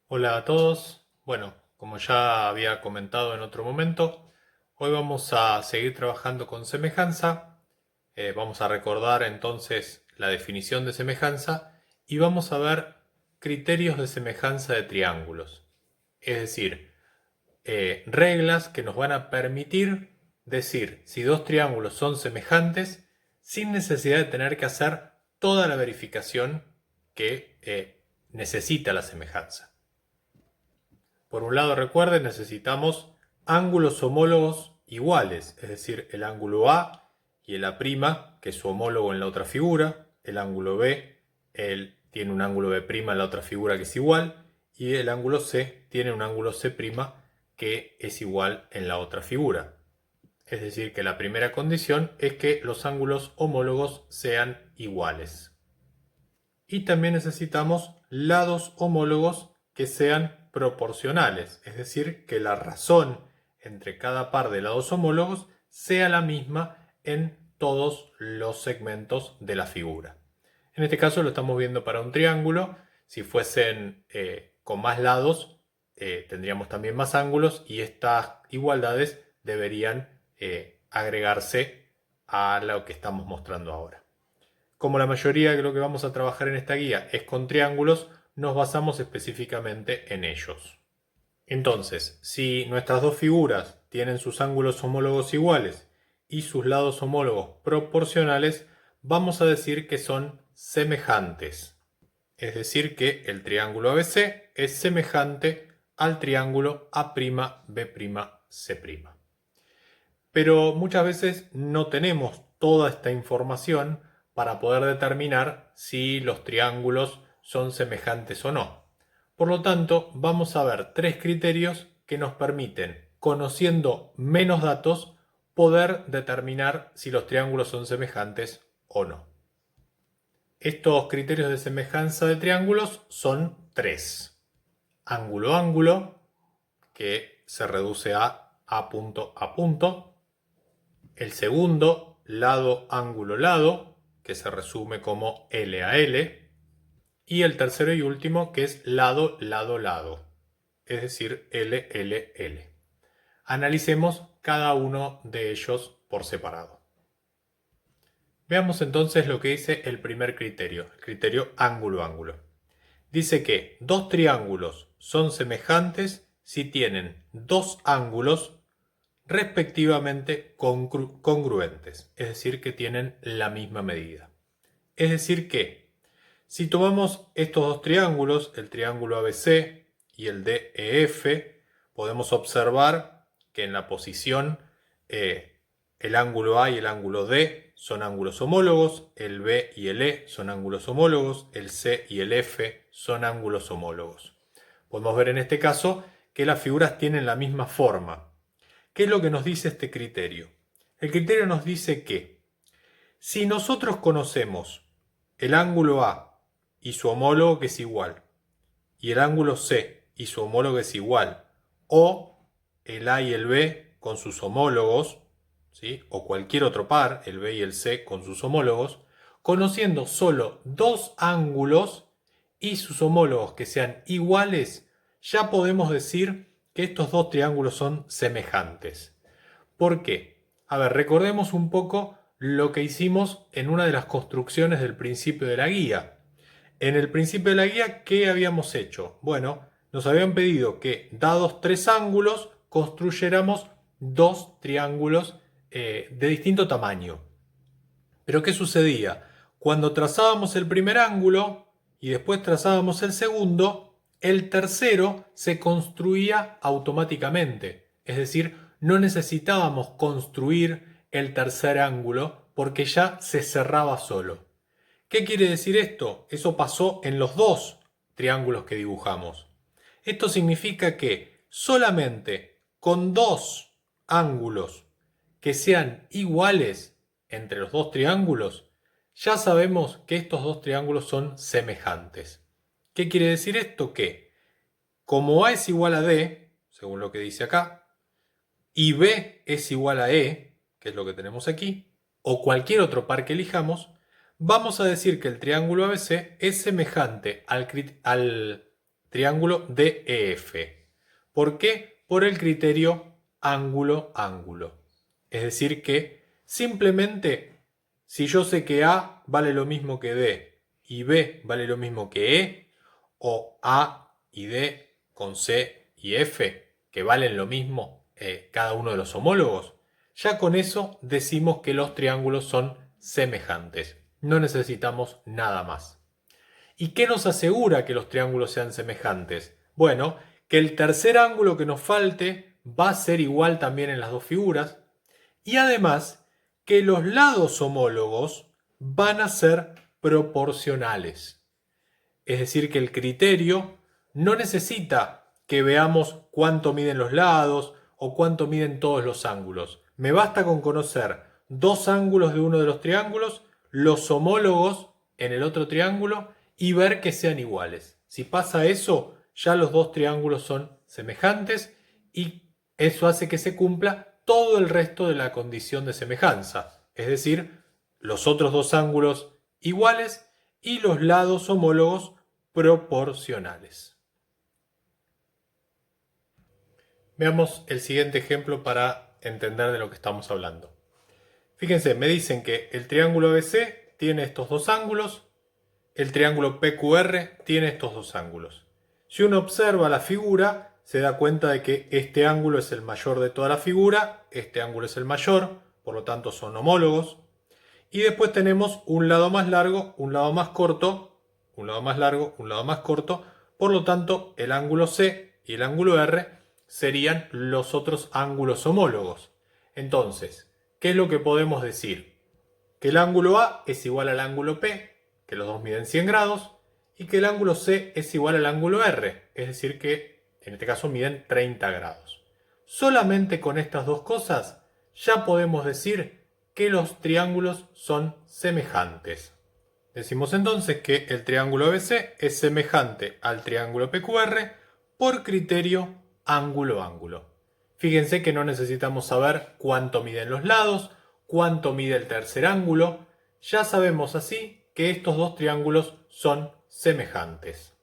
Hola a todos. Bueno, como ya había comentado en otro momento, hoy vamos a seguir trabajando con semejanza. Vamos a recordar entonces la definición de semejanza y vamos a ver criterios de semejanza de triángulos. Es decir, reglas que nos van a permitir decir si dos triángulos son semejantes sin necesidad de tener que hacer toda la verificación que necesita la semejanza. Por un lado, recuerden, necesitamos ángulos homólogos iguales, es decir, el ángulo A y el A', que es su homólogo en la otra figura, el ángulo B, él tiene un ángulo B' en la otra figura que es igual, y el ángulo C tiene un ángulo C' que es igual en la otra figura. Es decir, que la primera condición es que los ángulos homólogos sean iguales. Y también necesitamos lados homólogos que sean proporcionales, es decir, que la razón entre cada par de lados homólogos sea la misma en todos los segmentos de la figura. En este caso lo estamos viendo para un triángulo. Si fuesen con más lados, tendríamos también más ángulos y estas igualdades deberían agregarse a lo que estamos mostrando ahora. Como la mayoría de lo que vamos a trabajar en esta guía es con triángulos, nos basamos específicamente en ellos. Entonces, si nuestras dos figuras tienen sus ángulos homólogos iguales y sus lados homólogos proporcionales, vamos a decir que son semejantes. Es decir, que el triángulo ABC es semejante al triángulo A'B'C'. Pero muchas veces no tenemos toda esta información para poder determinar si los triángulos son semejantes o no. Por lo tanto, vamos a ver tres criterios que nos permiten, conociendo menos datos, poder determinar si los triángulos son semejantes o no. Estos criterios de semejanza de triángulos son tres. Ángulo-ángulo, que se reduce a punto a punto. El segundo, lado-ángulo-lado, que se resume como L a L. Y el tercero y último, que es lado-lado-lado, es decir, L-L-L. Analicemos cada uno de ellos por separado. Veamos entonces lo que dice el primer criterio, el criterio ángulo-ángulo. Dice que dos triángulos son semejantes si tienen dos ángulos respectivamente congruentes, es decir, que tienen la misma medida. Es decir que, si tomamos estos dos triángulos, el triángulo ABC y el DEF, podemos observar que en la posición el ángulo A y el ángulo D son ángulos homólogos, el B y el E son ángulos homólogos, el C y el F son ángulos homólogos. Podemos ver en este caso que las figuras tienen la misma forma. ¿Qué es lo que nos dice este criterio? El criterio nos dice que si nosotros conocemos el ángulo A y su homólogo que es igual, y el ángulo C y su homólogo es igual, o el A y el B con sus homólogos, ¿sí? O cualquier otro par, el B y el C con sus homólogos, conociendo solo dos ángulos y sus homólogos que sean iguales, ya podemos decir que estos dos triángulos son semejantes. ¿Por qué? A ver, recordemos un poco lo que hicimos en una de las construcciones del principio de la guía. En el principio de la guía, ¿qué habíamos hecho? Bueno, nos habían pedido que, dados tres ángulos, construyéramos dos triángulos de distinto tamaño. Pero ¿qué sucedía? Cuando trazábamos el primer ángulo y después trazábamos el segundo, el tercero se construía automáticamente. Es decir, no necesitábamos construir el tercer ángulo porque ya se cerraba solo. ¿Qué quiere decir esto? Eso pasó en los dos triángulos que dibujamos. Esto significa que solamente con dos ángulos que sean iguales entre los dos triángulos, ya sabemos que estos dos triángulos son semejantes. ¿Qué quiere decir esto? Que como A es igual a D, según lo que dice acá, y B es igual a E, que es lo que tenemos aquí, o cualquier otro par que elijamos, vamos a decir que el triángulo ABC es semejante al triángulo DEF. ¿Por qué? Por el criterio ángulo-ángulo. Es decir que simplemente si yo sé que A vale lo mismo que D y B vale lo mismo que E, o A y D con C y F, que valen lo mismo cada uno de los homólogos, ya con eso decimos que los triángulos son semejantes. No necesitamos nada más. ¿Y qué nos asegura que los triángulos sean semejantes? Bueno, que el tercer ángulo que nos falte va a ser igual también en las dos figuras, y además que los lados homólogos van a ser proporcionales. Es decir, que el criterio no necesita que veamos cuánto miden los lados o cuánto miden todos los ángulos. Me basta con conocer dos ángulos de uno de los triángulos, los homólogos en el otro triángulo y ver que sean iguales. Si pasa eso, ya los dos triángulos son semejantes y eso hace que se cumpla todo el resto de la condición de semejanza. Es decir, los otros dos ángulos iguales y los lados homólogos proporcionales. Veamos el siguiente ejemplo para entender de lo que estamos hablando. Fíjense, me dicen que el triángulo ABC tiene estos dos ángulos, el triángulo PQR tiene estos dos ángulos. Si uno observa la figura, se da cuenta de que este ángulo es el mayor de toda la figura, este ángulo es el mayor, por lo tanto son homólogos. Y después tenemos un lado más largo, un lado más corto, un lado más largo, un lado más corto. Por lo tanto, el ángulo C y el ángulo R serían los otros ángulos homólogos. Entonces, ¿qué es lo que podemos decir? Que el ángulo A es igual al ángulo P, que los dos miden 100 grados, y que el ángulo C es igual al ángulo R, es decir que en este caso miden 30 grados. Solamente con estas dos cosas ya podemos decir que los triángulos son semejantes. Decimos entonces que el triángulo ABC es semejante al triángulo PQR por criterio ángulo-ángulo. Fíjense que no necesitamos saber cuánto miden los lados, cuánto mide el tercer ángulo. Ya sabemos así que estos dos triángulos son semejantes.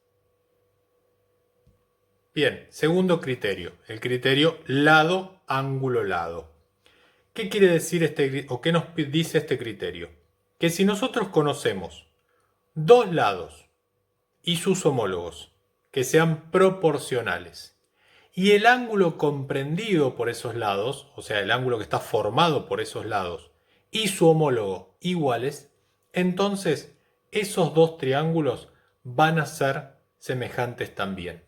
Bien, segundo criterio, el criterio lado-ángulo-lado. ¿Qué quiere decir o qué nos dice este criterio? Que si nosotros conocemos dos lados y sus homólogos que sean proporcionales y el ángulo comprendido por esos lados, o sea, el ángulo que está formado por esos lados y su homólogo iguales, entonces esos dos triángulos van a ser semejantes también.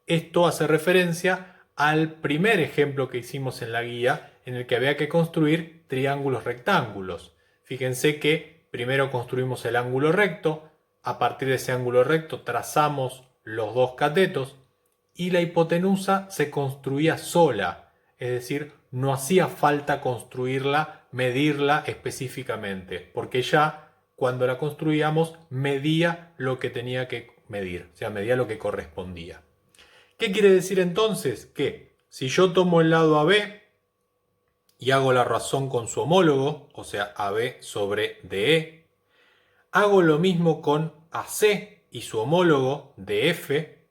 Esto hace referencia al primer ejemplo que hicimos en la guía, en el que había que construir triángulos rectángulos. Fíjense que primero construimos el ángulo recto, a partir de ese ángulo recto trazamos los dos catetos y la hipotenusa se construía sola, es decir, no hacía falta construirla, medirla específicamente, porque ya cuando la construíamos medía lo que tenía que medir, o sea, medía lo que correspondía. ¿Qué quiere decir entonces? Que si yo tomo el lado AB y hago la razón con su homólogo, o sea, AB sobre DE, hago lo mismo con AC y su homólogo DF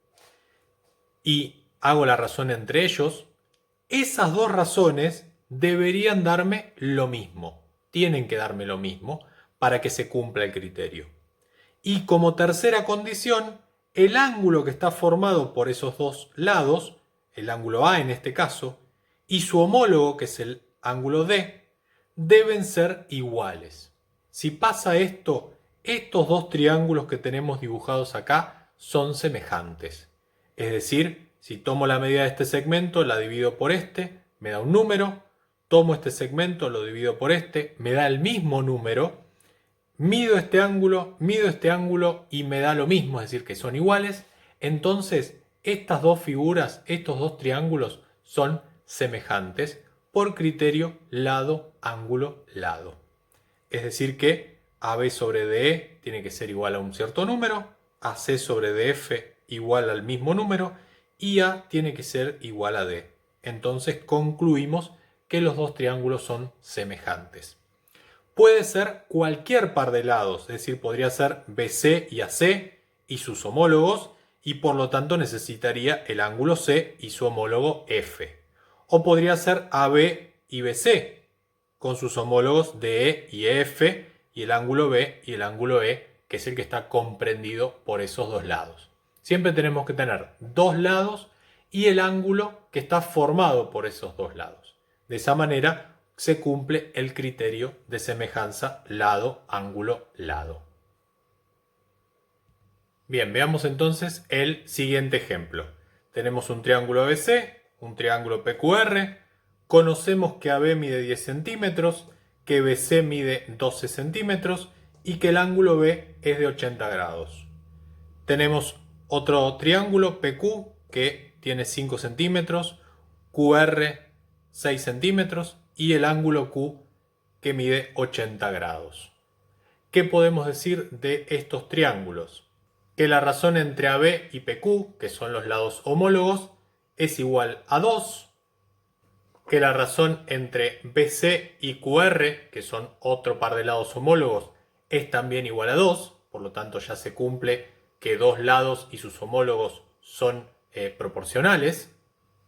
y hago la razón entre ellos, esas dos razones deberían darme lo mismo, tienen que darme lo mismo para que se cumpla el criterio. Y como tercera condición, el ángulo que está formado por esos dos lados, el ángulo A en este caso, y su homólogo, que es el ángulo D, deben ser iguales. Si pasa esto, estos dos triángulos que tenemos dibujados acá son semejantes. Es decir, si tomo la medida de este segmento, la divido por este, me da un número, tomo este segmento, lo divido por este, me da el mismo número, mido este ángulo y me da lo mismo, es decir, que son iguales, entonces estas dos figuras, estos dos triángulos son semejantes por criterio lado, ángulo, lado. Es decir que AB sobre DE tiene que ser igual a un cierto número, AC sobre DF igual al mismo número y A tiene que ser igual a D. Entonces concluimos que los dos triángulos son semejantes. Puede ser cualquier par de lados, es decir, podría ser BC y AC y sus homólogos, y por lo tanto necesitaría el ángulo C y su homólogo F. O podría ser AB y BC con sus homólogos DE y EF y el ángulo B y el ángulo E, que es el que está comprendido por esos dos lados. Siempre tenemos que tener dos lados y el ángulo que está formado por esos dos lados. De esa manera se cumple el criterio de semejanza lado, ángulo, lado. Bien, veamos entonces el siguiente ejemplo. Tenemos un triángulo ABC, un triángulo PQR. Conocemos que AB mide 10 centímetros, que BC mide 12 centímetros y que el ángulo B es de 80 grados. Tenemos otro triángulo PQ que tiene 5 centímetros, QR 6 centímetros y el ángulo Q que mide 80 grados. ¿Qué podemos decir de estos triángulos? Que la razón entre AB y PQ, que son los lados homólogos, es igual a 2. Que la razón entre BC y QR, que son otro par de lados homólogos, es también igual a 2. Por lo tanto ya se cumple que dos lados y sus homólogos son proporcionales.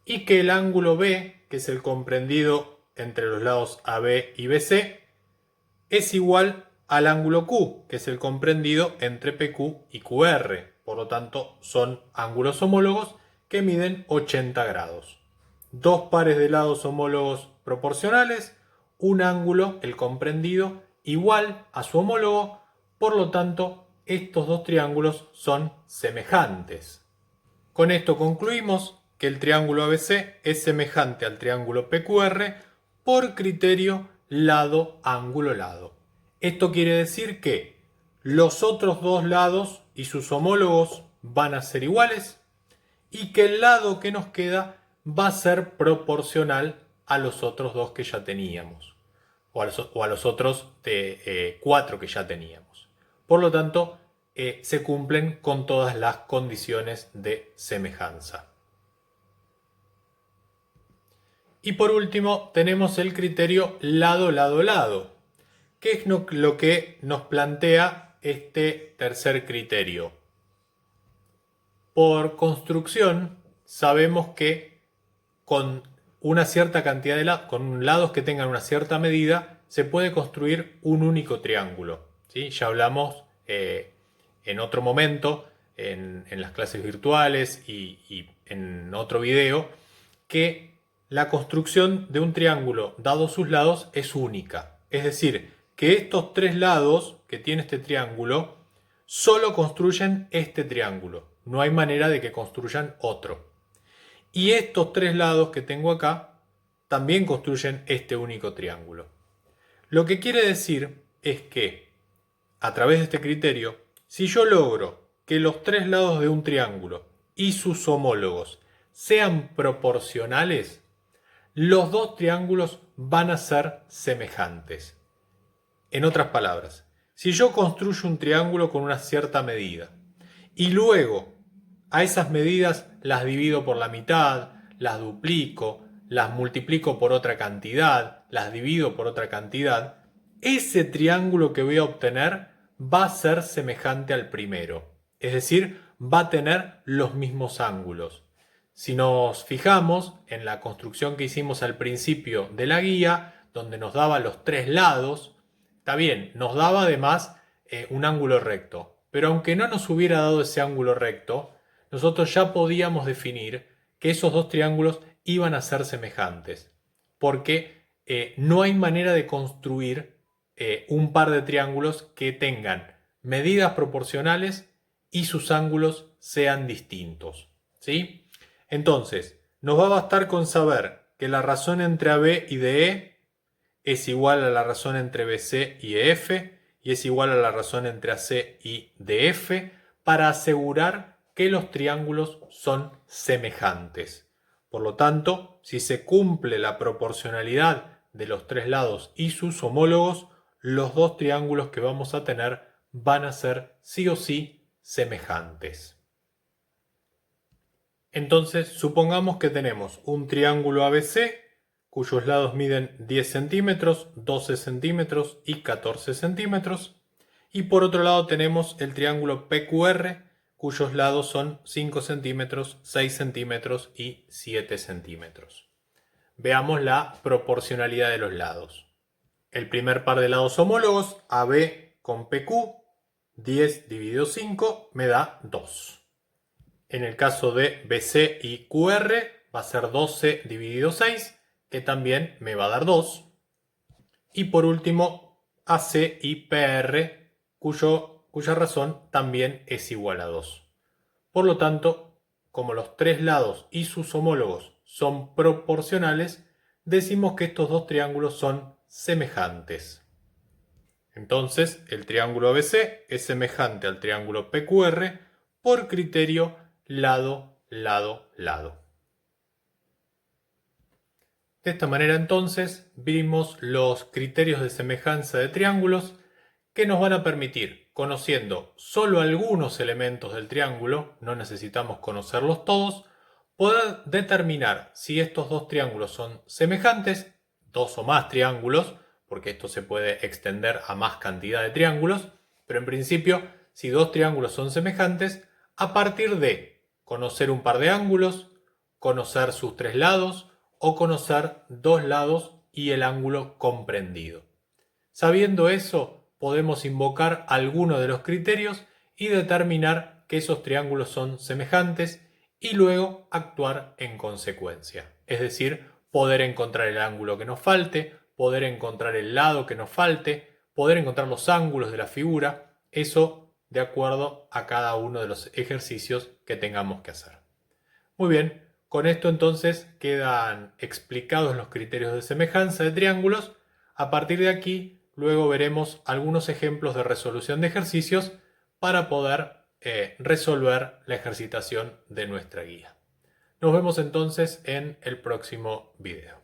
Y que el ángulo B, que es el comprendido entre los lados AB y BC, es igual al ángulo Q, que es el comprendido entre PQ y QR. Por lo tanto, son ángulos homólogos que miden 80 grados. Dos pares de lados homólogos proporcionales, un ángulo, el comprendido, igual a su homólogo. Por lo tanto, estos dos triángulos son semejantes. Con esto concluimos que el triángulo ABC es semejante al triángulo PQR por criterio lado, ángulo, lado. Esto quiere decir que los otros dos lados y sus homólogos van a ser iguales y que el lado que nos queda va a ser proporcional a los otros dos que ya teníamos o a los otros cuatro que ya teníamos. Por lo tanto, se cumplen con todas las condiciones de semejanza. Y por último tenemos el criterio lado, lado, lado. ¿Qué es lo que nos plantea este tercer criterio? Por construcción sabemos que con una cierta cantidad de lados, con lados que tengan una cierta medida, se puede construir un único triángulo. ¿Sí? Ya hablamos en otro momento, en las clases virtuales y en otro video, que la construcción de un triángulo, dados sus lados, es única. Es decir, que estos tres lados que tiene este triángulo solo construyen este triángulo. No hay manera de que construyan otro. Y estos tres lados que tengo acá también construyen este único triángulo. Lo que quiere decir es que, a través de este criterio, si yo logro que los tres lados de un triángulo y sus homólogos sean proporcionales, los dos triángulos van a ser semejantes. En otras palabras, si yo construyo un triángulo con una cierta medida y luego a esas medidas las divido por la mitad, las duplico, las multiplico por otra cantidad, las divido por otra cantidad, ese triángulo que voy a obtener va a ser semejante al primero. Es decir, va a tener los mismos ángulos. Si nos fijamos en la construcción que hicimos al principio de la guía, donde nos daba los tres lados, está bien, nos daba además un ángulo recto. Pero aunque no nos hubiera dado ese ángulo recto, nosotros ya podíamos definir que esos dos triángulos iban a ser semejantes. Porque no hay manera de construir un par de triángulos que tengan medidas proporcionales y sus ángulos sean distintos. ¿Sí? Entonces, nos va a bastar con saber que la razón entre AB y DE es igual a la razón entre BC y EF y es igual a la razón entre AC y DF para asegurar que los triángulos son semejantes. Por lo tanto, si se cumple la proporcionalidad de los tres lados y sus homólogos, los dos triángulos que vamos a tener van a ser sí o sí semejantes. Entonces, supongamos que tenemos un triángulo ABC cuyos lados miden 10 centímetros, 12 centímetros y 14 centímetros. Y por otro lado tenemos el triángulo PQR cuyos lados son 5 centímetros, 6 centímetros y 7 centímetros. Veamos la proporcionalidad de los lados. El primer par de lados homólogos, AB con PQ, 10 dividido 5 me da 2. En el caso de BC y QR va a ser 12 dividido 6, que también me va a dar 2. Y por último, AC y PR, cuya razón también es igual a 2. Por lo tanto, como los tres lados y sus homólogos son proporcionales, decimos que estos dos triángulos son semejantes. Entonces, el triángulo ABC es semejante al triángulo PQR por criterio lado, lado, lado. De esta manera entonces vimos los criterios de semejanza de triángulos que nos van a permitir, conociendo solo algunos elementos del triángulo, no necesitamos conocerlos todos, poder determinar si estos dos triángulos son semejantes, dos o más triángulos, porque esto se puede extender a más cantidad de triángulos, pero en principio, si dos triángulos son semejantes, a partir de conocer un par de ángulos, conocer sus tres lados o conocer dos lados y el ángulo comprendido. Sabiendo eso, podemos invocar alguno de los criterios y determinar que esos triángulos son semejantes y luego actuar en consecuencia. Es decir, poder encontrar el ángulo que nos falte, poder encontrar el lado que nos falte, poder encontrar los ángulos de la figura, eso de acuerdo a cada uno de los ejercicios que tengamos que hacer. Muy bien, con esto entonces quedan explicados los criterios de semejanza de triángulos. A partir de aquí, luego veremos algunos ejemplos de resolución de ejercicios para poder resolver la ejercitación de nuestra guía. Nos vemos entonces en el próximo video.